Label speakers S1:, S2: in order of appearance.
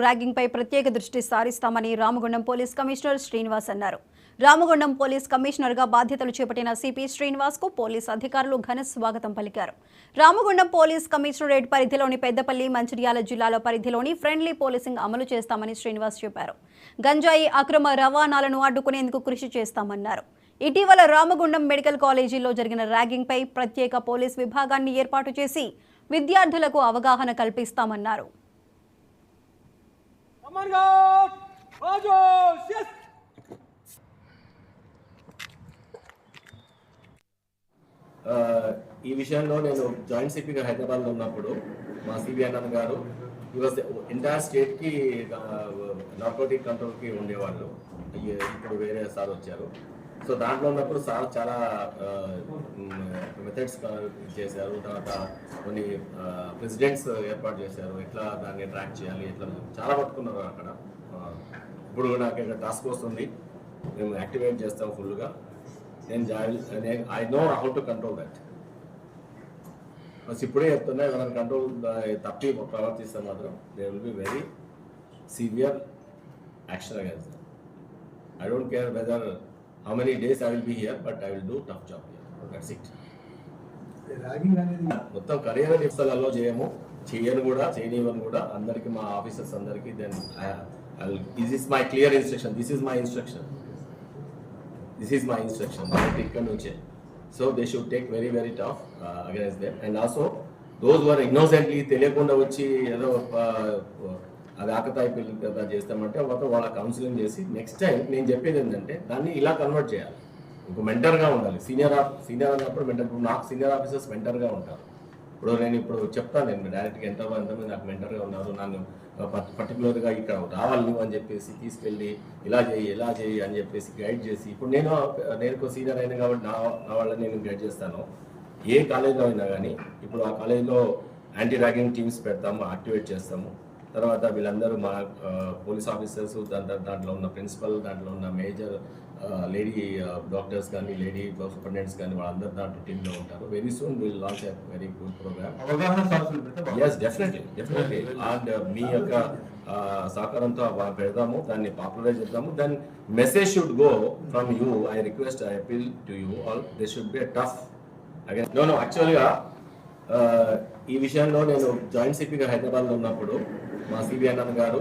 S1: Ragging పై ప్రత్యేక దృష్టి సారిస్తామని Ramagundam police commissioner Srinivas అన్నారు. రామగుండం పోలీస్ కమిషనర్ గా బాధ్యతలు చేపట్టిన సిపి శ్రీనివాస్ కు పోలీస్ అధికారులు ఘన స్వాగతం పలికారు. రామగుండం పోలీస్ కమిషనరేట్ పరిధిలోని పెద్దపల్లి, మంచిర్యాల జిల్లాల పరిధిలోని ఫ్రెండ్లీ పోలీసింగ్ అమలు చేస్తామని శ్రీనివాస్ చెప్పారు. గంజాయి అక్రమ రవాణాలను అడ్డుకునేందుకు కృషి చేస్తామన్నారు. ఇటీవల రామగుండం మెడికల్ కాలేజీలో జరిగిన ర్యాగింగ్ పై ప్రత్యేక పోలీస్ విభాగాన్ని ఏర్పాటు చేసి విద్యార్థులకు అవగాహన కల్పిస్తామన్నారు.
S2: ఈ విషయంలో నేను జాయింట్ సిపిగా హైదరాబాద్లో ఉన్నప్పుడు మా సిబి అన్నన్ గారు ఎంటైర్ స్టేట్కి నార్కోటిక్ కంట్రోల్కి ఉండేవాళ్ళు. ఇప్పుడు వేరే సార్ వచ్చారు. సో దాంట్లో ఉన్నప్పుడు సార్ చాలా మెథడ్స్ చేశారు. తర్వాత కొన్ని ప్రెసిడెంట్స్ ఏర్పాటు చేశారు. ఎట్లా దాన్ని ట్రాక్ చేయాలి, ఎట్లా చాలా పట్టుకున్నారు అక్కడ. ఇప్పుడు నాకు ఇక్కడ టాస్క్ ఫోర్స్ ఉంది, మేము యాక్టివేట్ చేస్తాం ఫుల్గా. I know how to control that. బస్ ఇప్పుడే చెప్తున్నా, ఎవరైనా కంట్రోల్ తప్పి ప్రవర్తిస్తే మాత్రం they will be very severe action against them. I don't care whether how many days I will be here, but I will do tough job here. That's it. మొత్తం career స్థలాల్లో చేయను కూడా, చేయనివ్వను కూడా. అందరికీ మా ఆఫీసర్స్ అందరికీ then this is my clear instruction. This is my instruction ఇక్కడ నుంచే. So they should take very very tough against them. And also those were innocently తెలియకుండా వచ్చి ఏదో అది ఆకతాయి పిల్లలు కదా చేస్తామంటే వాళ్ళ కౌన్సిలింగ్ చేసి నెక్స్ట్ టైం నేను చెప్పేది ఏంటంటే దాన్ని ఇలా కన్వర్ట్ చేయాలి. ఇంకో మెంటర్గా ఉండాలి. సీనియర్ అన్నప్పుడు మెంటర్. ఇప్పుడు నాకు సీనియర్ ఆఫీసర్స్ మెంటర్గా ఉంటారు. ఇప్పుడు చెప్తాను నేను డైరెక్ట్గా ఎంతమంది నాకు మెంటర్గా ఉన్నారు, నన్ను పర్టికులర్గా ఇక్కడ రావాలి నువ్వు అని చెప్పేసి తీసుకెళ్ళి ఇలా చేయి అని చెప్పేసి గైడ్ చేసి. ఇప్పుడు నేను సీనియర్ అయినా కాబట్టి నా వాళ్ళని నేను గైడ్ చేస్తాను. ఏ కాలేజ్లో అయినా కానీ ఇప్పుడు ఆ కాలేజ్లో యాంటీ ర్యాగింగ్ టీమ్స్ పెడతాము, యాక్టివేట్ చేస్తాము. తర్వాత వీళ్ళందరూ మా పోలీస్ ఆఫీసర్స్, దాంట్లో ఉన్న ప్రిన్సిపల్, దాంట్లో ఉన్న మేజర్ లేడీ డాక్టర్స్ కానీ, లేడీ సూపరింటెండెంట్స్ కానీ, వాళ్ళందరూ దాంట్లో టీంలో ఉంటారు. Very soon will launch a very good programme. Yes, definitely. And మీ యొక్క సహకారంతో పెడదాము, దాన్ని పాపులరైజ్ చేద్దాము. Then message should go from you. I request, I appeal to you all, this should be tough again. No యాక్చువల్గా ఈ విషయంలో నేను జాయింట్ సిపిగా హైదరాబాద్లో ఉన్నప్పుడు మా సిబి అన్నన్ గారు